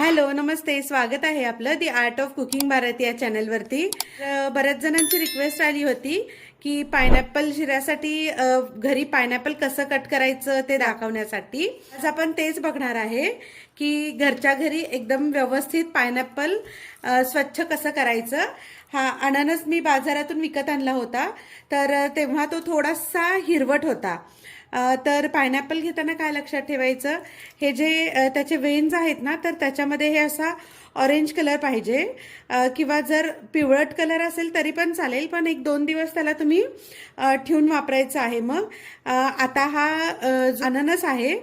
Hello, नमस्ते. स्वागत आहे आपलं दी आर्ट ऑफ कुकिंग भारत या चॅनलवरती. बऱ्याच जणांची रिक्वेस्ट आली होती की पायनॅपल शिऱ्यासाठी घरी पायनॅपल कसं कट करायचं ते दाखवण्यासाठी. आज आपण तेच बघणार आहे की घरच्या घरी एकदम व्यवस्थित पायनॅपल स्वच्छ कसं करायचं. हा अननस मी बाजारातून विकत आणला होता, तर तेव्हा तो थोडासा हिरवट होता. तर पायनॅपल घेताना काय लक्षात ठेवायचं, हे जे त्याचे वेन्स आहेत ना, तर त्याच्यामध्ये हे असा ऑरेंज कलर पाहिजे, किंवा जर पिवळट कलर असेल तरी पण चालेल, पण 1-2 दिवस त्याला तुम्ही ठेवून वापरायचं आहे. मग आता हा जो अननस आहे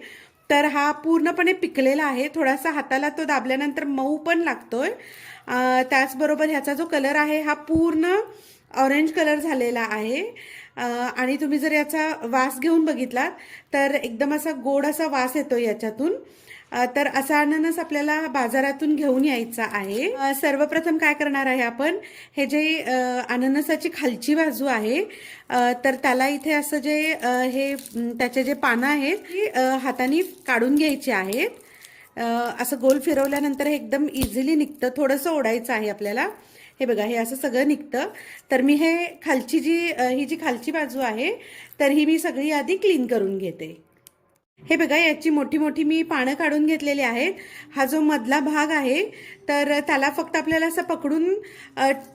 तर हा पूर्णपणे पिकलेला आहे. थोडासा हाताला तो दाबल्यानंतर मऊ पण लागतोय. त्याचबरोबर ह्याचा जो कलर आहे हा पूर्ण ऑरेंज कलर झालेला आहे. आणि तुम्ही जर याचा वास घेऊन बघितलात तर एकदम असा गोड असा वास येतो याच्यातून. तर असा अननस आपल्याला बाजारातून घेऊन यायचा आहे. सर्वप्रथम काय करणार आहे आपण, हे जे अननसाची खालची बाजू आहे, तर त्याला इथे असं जे हे त्याचे जे पानं आहेत ती हाताने काढून घ्यायची आहेत. असं गोल फिरवल्यानंतर हे एकदम इझिली निघतं. थोडंसं ओढायचं आहे आपल्याला. हे बघा, हे असं सगळं निघतं. तर मी हे खालची ही जी खालची बाजू आहे तर ही मी सगळी आधी क्लीन करून घेते. हे बघा, याची मोठी मोठी मी पानं काढून घेतलेली आहेत. हा जो मधला भाग आहे तर त्याला फक्त आपल्याला असं पकडून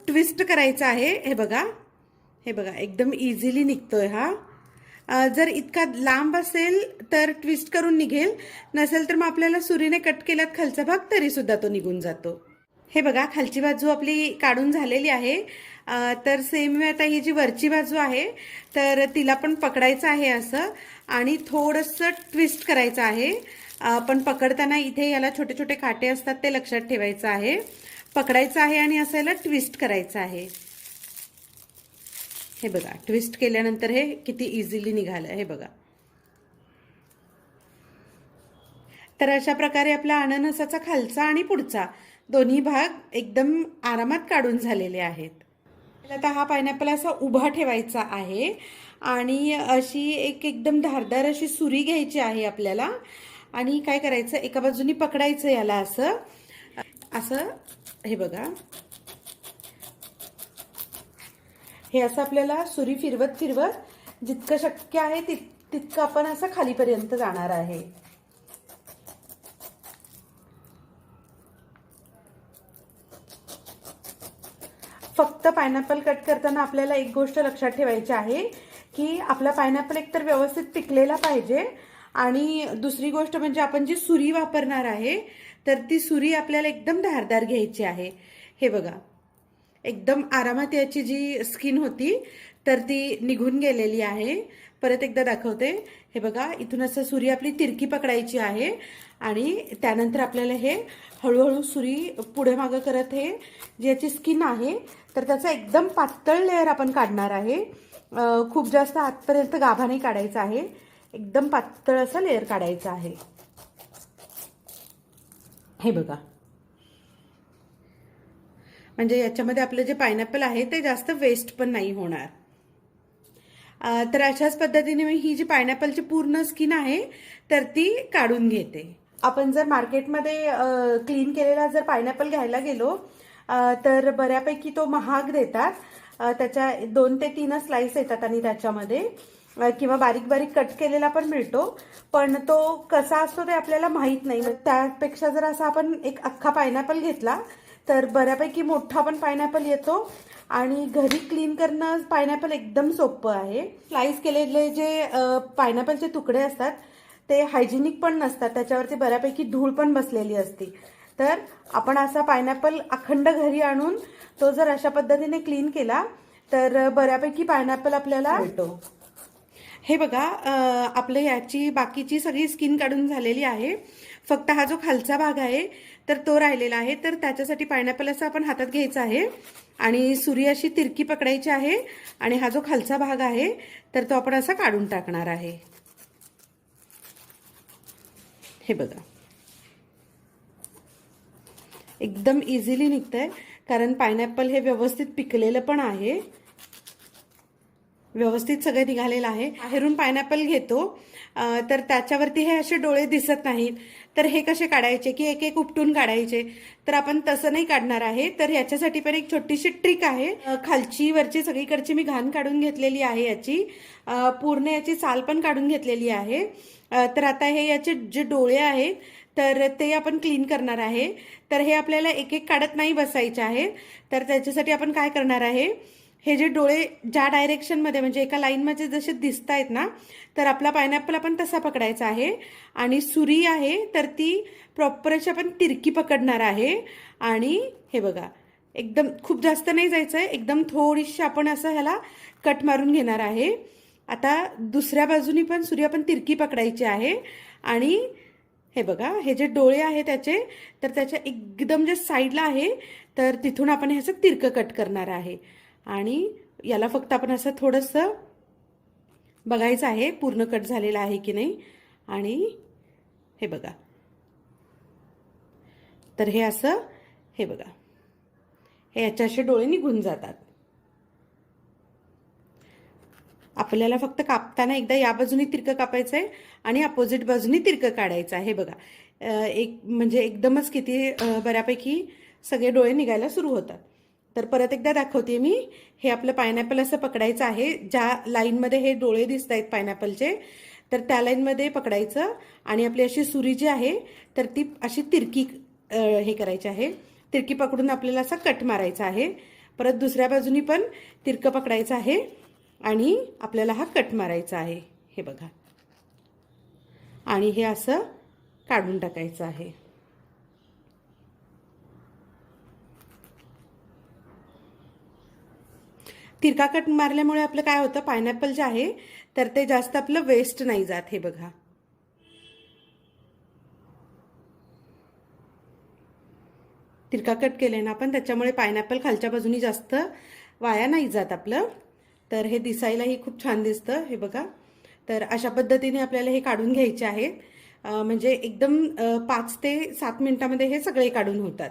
ट्विस्ट करायचं आहे. हे बघा, हे बघा, एकदम इझिली निघतोय हा. जर इतका लांब असेल तर ट्विस्ट करून निघेल, नसेल तर मग आपल्याला सुरीने कट केलात खालचा भाग तरी सुद्धा तो निघून जातो. हे बघा, खालची बाजू आपली काढून झालेली आहे. तर सेम आता ही जी वरची बाजू आहे तर तिला पण पकडायचं आहे असं, आणि थोडंसं ट्विस्ट करायचं आहे. पण पकडताना इथे याला छोटे छोटे काटे असतात ते लक्षात ठेवायचं आहे. पकडायचं आहे आणि असं याला ट्विस्ट करायचं आहे. हे बघा, ट्विस्ट केल्यानंतर हे किती इझिली निघालं. हे बघा. तर अशा प्रकारे आपला अननसाचा खालचा आणि पुढचा दोन्ही भाग एकदम आरामात काढून झालेले आहेत. आता हा पायनॅपल असा उभा ठेवायचा आहे आणि अशी एकदम धारदार अशी सुरी घ्यायची आहे आपल्याला. आणि काय करायचं, एका बाजूनी पकडायचं याला असं असं. हे बघा, हे असं आपल्याला सुरी फिरवत फिरवत जितकं शक्य आहे तितकं आपण असं खालीपर्यंत जाणार आहे. फक्त पायनॅपल कट करताना आपल्याला एक गोष्ट लक्षात ठेवायची आहे की आपला पायनॅपल एकतर व्यवस्थित पिकलेला पाहिजे, आणि दुसरी गोष्ट म्हणजे आपण जी सुरी वापरणार आहे तर ती सुरी आपल्याला एकदम धारदार घ्यायची आहे. हे बघा, एकदम आरामात याची जी स्किन होती तर ती निघून गेलेली आहे. परत एकदा दाखवते. हे बघा, इथून असं सुरी आपली तिरकी पकडायची आहे आणि त्यानंतर आपल्याला हे हळूहळू सुरी पुढे मागं करत हे जी याची स्किन आहे तर त्याचा एकदम पातळ लेअर आपण काढणार आहे. खूप जास्त आतपर्यंत गाभा नाही काढायचा आहे, एकदम पातळ असा लेअर काढायचा आहे. हे बघा, म्हणजे याच्यामध्ये आपलं जे पायनॅपल आहे ते जास्त वेस्ट पण नाही होणार. तर अशाच पद्धतीने मी ही जी पायनॅपलची पूर्ण स्किन आहे तर ती काढून घेते. आपण जर मार्केटमध्ये क्लीन केलेला जर पायनॅपल घ्यायला गेलो तर बऱ्यापैकी तो महाग देतात. त्याच्या 2 ते 3 स्लाइस येतात आणि त्याच्यामध्ये किंवा बारीक बारीक कट केलेला पण मिळतो, पण तो कसा असतो ते आपल्याला माहित नाही. त्यापेक्षा जर असा आपण एक अख्खा पायनॅपल घेतला तर बऱ्यापैकी मोठा पण पायनॅपल येतो आणि घरी क्लीन करणं पायनॅपल एकदम सोपं आहे. स्लाइस केलेले जे पायनॅपलचे तुकडे असतात ते हायजिनिक पण नसतात, त्याच्यावरती बऱ्यापैकी धूळ पण बसलेली असते. तर आपण असा पायनॅपल अखंड घरी आणून तो जर अशा पद्धतीने क्लीन केला तर बऱ्यापैकी पायनॅपल आपल्याला मिळतो. हे बघा, आपलं याची बाकीची सगळी स्किन काढून झालेली आहे. फक्त हा जो खालचा भाग आहे तर तो राहिलेला आहे. तर त्याच्यासाठी पायनॅपल असं आपण हातात घ्यायचा आहे आणि सुरी अशी तिरकी पकडायची आहे आणि हा जो खालचा भाग आहे तर तो आपण असा काढून टाकणार आहे. हे बघा, एकदम इझिली निघतंय कारण पायनॅपल हे व्यवस्थित पिकलेलं पण आहे. व्यवस्थित सगळं निघालेलं आहे. बाहेरून पायनॅपल घेतो तर त्याच्यावरती हे असे डोळे दिसत नाहीत, तर हे कसे काढायचे की एक एक उपटून काढायचे, तर आपण तसं नाही काढणार आहे. तर ह्याच्यासाठी पण एक छोटीशी ट्रिक आहे. खालची वरची सगळीकडची मी घाण काढून घेतलेली आहे, याची पूर्ण याची साल पण काढून घेतलेली आहे. तर आता हे याचे जे डोळे आहेत तर ते आपण क्लीन करणार आहे. तर हे आपल्याला एक एक काढत नाही बसायचे आहे. तर त्याच्यासाठी आपण काय करणार आहे, हे जे डोळे ज्या डायरेक्शनमध्ये म्हणजे एका लाईनमध्ये जसे दिसत आहेत ना, तर आपला पायनॅपल आपण तसा पकडायचा आहे. आणि सुरी आहे तर ती प्रॉपर अशी आपण तिरकी पकडणार आहे. आणि हे बघा, एकदम खूप जास्त नाही जायचं आहे, एकदम थोडीशी आपण असं ह्याला कट मारून घेणार आहे. आता दुसऱ्या बाजूनी पण सुरी आपण तिरकी पकडायची आहे. आणि हे बघा, हे जे डोळे आहे त्याचे, तर त्याच्या एकदम जे साईडला आहे तर तिथून आपण ह्याचं तिरकं कट करणार आहे. आणि याला फक्त आपण असं थोडंसं बघायचं आहे पूर्ण कट झालेलं आहे की नाही. आणि हे बघा, तर हे असं, हे बघा, हे याचे असे डोळे निघून जातात. आपल्याला फक्त कापताना एकदा या बाजूनी तिरकं कापायचं आहे आणि अपोजिट बाजूनी तिरकं काढायचं आहे. हे बघा, एक म्हणजे एकदमच किती बऱ्यापैकी सगळे डोळे निघायला सुरू होतात. तर परत एकदा दाखवते मी. हे आपलं पायनॅपल असं पकडायचं आहे, ज्या लाईनमध्ये हे डोळे दिसत आहेत पायनॅपलचे, तर त्या लाईनमध्ये पकडायचं. आणि आपली अशी सुरी जी आहे तर ती अशी तिरकी हे करायची आहे, तिरकी पकडून आपल्याला असा कट मारायचा आहे. परत दुसऱ्या बाजूनी पण तिरकं पकडायचं आहे आणि आपल्याला हा कट मारायचा आहे. हे बघा, आणि हे असं काढून टाकायचं आहे. तिरका कट मारल्यामुळे आपलं काय होतं, पायनॅपल जे आहे तर ते जास्त आपलं वेस्ट नाही जात. हे बघा, तिरका कट केले ना आपण, त्याच्यामुळे पायनॅपल खालच्या बाजूनी जास्त वाया नाही जात आपलं. तर हे दिसायलाही खूप छान दिसतं. हे बघा, तर अशा पद्धतीने आपल्याला हे काढून घ्यायचे आहेत. म्हणजे एकदम 5 ते 7 मिनिटामध्ये हे सगळे काढून होतात.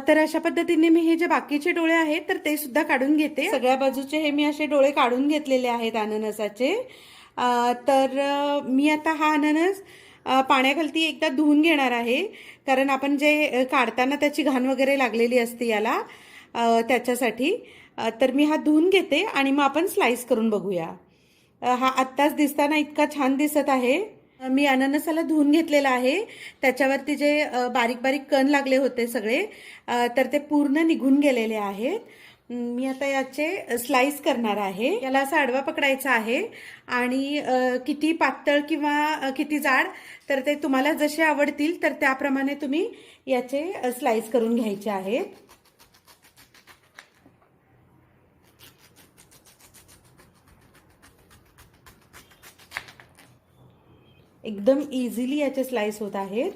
तर अशा पद्धतीने मी हे जे बाकीचे डोळे आहेत तर ते सुद्धा काढून घेते. सगळ्या बाजूचे हे मी असे डोळे काढून घेतलेले आहेत अननसाचे. तर मी आता हा अननस पाण्याखालती एकदा धुवून घेणार आहे, कारण आपण जे काढताना त्याची घाण वगैरे लागलेली असते याला, त्याच्यासाठी. तर मी हा धुवून घेते आणि मग आपण स्लाइस करून बघूया. हा आत्ताच दिसताना इतका छान दिसत आहे. मी अननसाला धुवून घेतलेला आहे. त्याच्यावरती जे बारीक बारीक कण लागले होते सगळे, तर ते पूर्ण निघून गेलेले आहेत. मी आता याचे स्लाइस करणार आहे. याला असा आडवा पकडायचा आहे आणि किती पातळ किंवा किती जाड, तर ते तुम्हाला जसे आवडतील तर त्याप्रमाणे तुम्ही याचे स्लाइस करून घ्यायचे आहेत. एकदम इझिली याचे स्लाइस होत आहेत.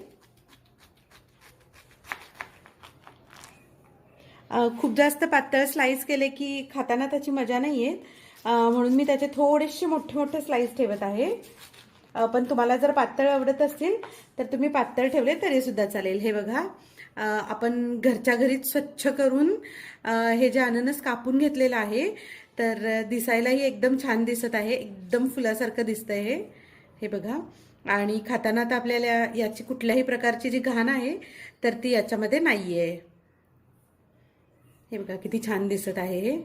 खूप जास्त पातळ स्लाइस केले की खाताना त्याची मजा नाही येत, म्हणून मी त्याचे थोडेसे मोठे मोठे स्लाइस ठेवत आहे. पण तुम्हाला जर पातळ आवडत असतील तर तुम्ही पातळ ठेवले तरी सुद्धा चालेल. हे बघा, आपण घरच्या घरीच स्वच्छ करून हे जे अननस कापून घेतलेलं आहे, तर दिसायलाही एकदम छान दिसत आहे, एकदम फुलासारखं दिसतंय हे. हे बघा, आणि खाताना तर आपल्याला याची कुठल्याही प्रकारची जी घाण आहे तर ती याच्यामध्ये नाहीये. हे बघा किती छान दिसत आहे हे.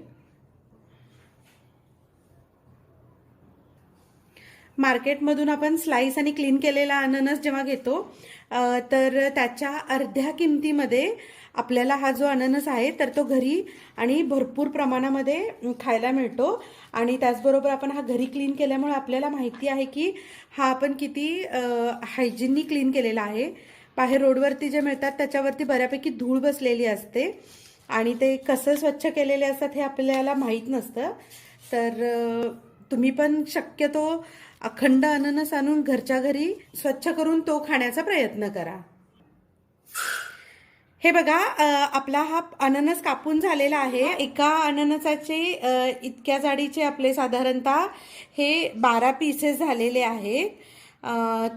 मार्केटमधून आपण स्लाइस आणि क्लीन केलेला अननस जेव्हा घेतो, तर त्याच्या अर्ध्या किमतीमध्ये आपल्याला हा जो अननस आहे तर तो घरी आणि भरपूर प्रमाणामध्ये खायला मिळतो. आणि त्याचबरोबर आपण हा घरी क्लीन केल्यामुळे आपल्याला माहिती आहे की हा आपण किती हायजीननी क्लीन केलेला आहे. बाहेर रोडवरती जे मिळतात त्याच्यावरती बऱ्यापैकी धूळ बसलेली असते आणि ते कसं स्वच्छ केलेले असतात हे आपल्याला माहीत नसतं. तर तुम्ही पण शक्यतो अखंड अननस आणून घरच्या घरी स्वच्छ करून तो खाण्याचा प्रयत्न करा. हे बघा आपला हा अननस कापून झालेला आहे. एका अननसाचे इतक्या जाडीचे आपले साधारणतः हे 12 पीसेस झालेले आहेत.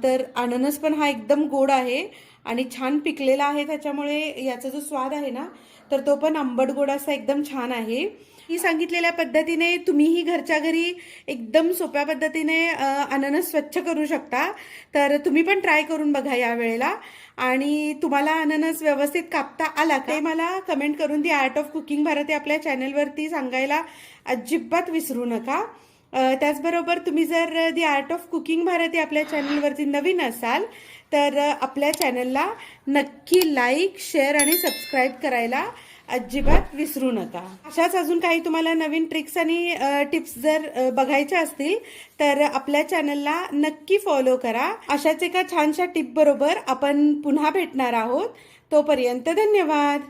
तर अननस पण हा एकदम गोड आहे आणि छान पिकलेला आहे, त्याच्यामुळे याचा जो स्वाद आहे ना तर तो पण आंबट गोड असा एकदम छान आहे. ही सांगितलेल्या पद्धतीने तुम्हीही घरच्या घरी एकदम सोप्या पद्धतीने अननस स्वच्छ करू शकता. तर तुम्ही पण ट्राय करून बघा या वेळेला. आणि तुम्हाला अननस व्यवस्थित कापता आला का ते मला कमेंट करून दी आर्ट ऑफ कुकिंग भारती आपल्या चॅनलवरती सांगायला अजिबात विसरू नका. त्याचबरोबर तुम्ही जर दी आर्ट ऑफ कुकिंग भारती आपल्या चॅनलवरती नवीन असाल तर आपल्या चॅनलला नक्की लाईक, शेअर आणि सबस्क्राईब करायला अजिबात विसरू नका. अशाच अजून काही तुम्हाला नवीन ट्रिक्स आणि टिप्स जर बघायच्या असतील तर आपल्या चॅनलला नक्की फॉलो करा. अशाच एका छानशा टिप बरोबर आपण पुन्हा भेटणार आहोत. तोपर्यंत धन्यवाद.